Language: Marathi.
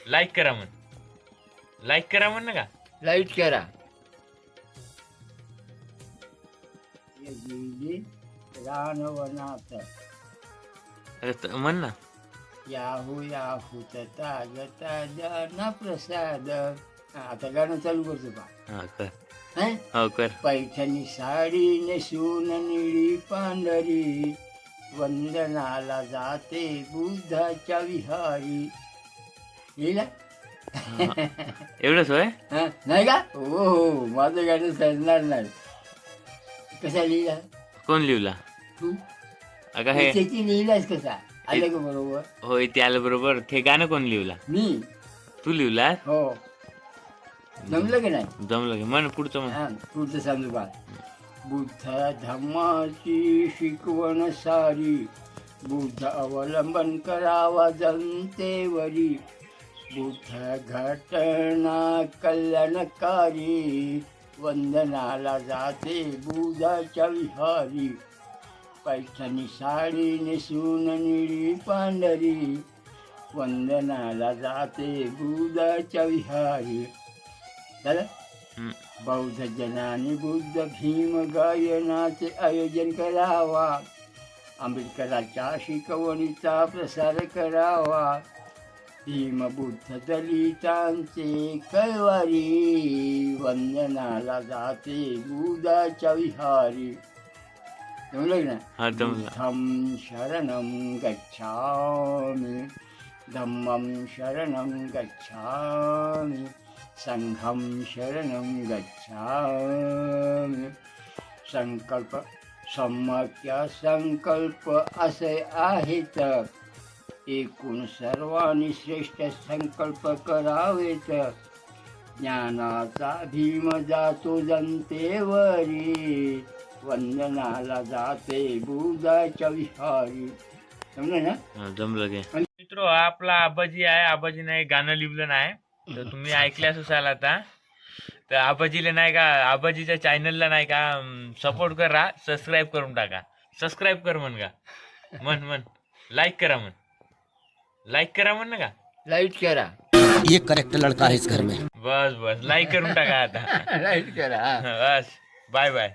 लाईक करा म्हण. लाईक करा म्हण ना का. लाईट करा. रानवनात म्हण ना. याहू ताजा प्रसाद. आता गाणं चालू करतो का. हा कर. हं? हो कर. पैठणी साडी नेसून निळी पांढरी वंदनाला जाते बुद्धाच्या विहारी. लिहिला एवढंच होय. हं? नाही का. हो माझं गाणं चालणार नाही. कसा लिहिला कोण लिहिला. तू. अगं हे त्याची लिहिलास कसा. आलं का बरोबर. होय ते आलं बरोबर. ते गाणं कोण लिहिला. मी. तू लिहिला. हो जमलं की नाही. जमलं की म्हण पुढचं म्हण. हा पुढचं सांगू का. बुद्ध धम्माची शिकवण सारी बुद्ध अवलंबन करावा जनतेवरी बुद्ध घटना कल्याणकारी वंदनाला जाते बुद्धाच्या विहारी पैठणी साडी नेसून निळी पांढरी वंदनाला जाते बुद्धाच्या विहारी. झालं. बौद्ध जनाने बुद्ध भीम गायनाचे आयोजन करावा आंबेडकरांच्या शिकवणीचा प्रसार करावा भीम बुद्ध दलितांचे कळवारी वंदनाला जाते बुद्धाच्या विहारी. जमलं ना. हा जमलं. बुद्धं शरणं गच्छामि धम्मं शरणं गच्छामि संघं शरणं गच्छामि. संकल्प सम्यक् संकल्प असे आहेत एकूण सर्वांनी श्रेष्ठ संकल्प करावेत ज्ञानाचा भीम जातो जनतेवरी वंदनाला जाते बुद्धाच्या विहारी. समजलं ना. जमलं की. मित्र आपला आबाजी आहे. आबाजीने एक गाणं लिहिलं नाही तर तुम्ही ऐकल्यास असाल आता. तर आबाजीला नाही का आबाजीच्या चॅनलला नाही का सपोर्ट करा. सबस्क्राईब करून टाका. सबस्क्राईब कर म्हण का. म्हण लाईक करा म्हण. लाईक करा म्हण ना का. लाईट करा. ये करेक्ट लड़का है इस घर में. बस लाईक करून टाका आता. लाईट करा. बस बाय बाय.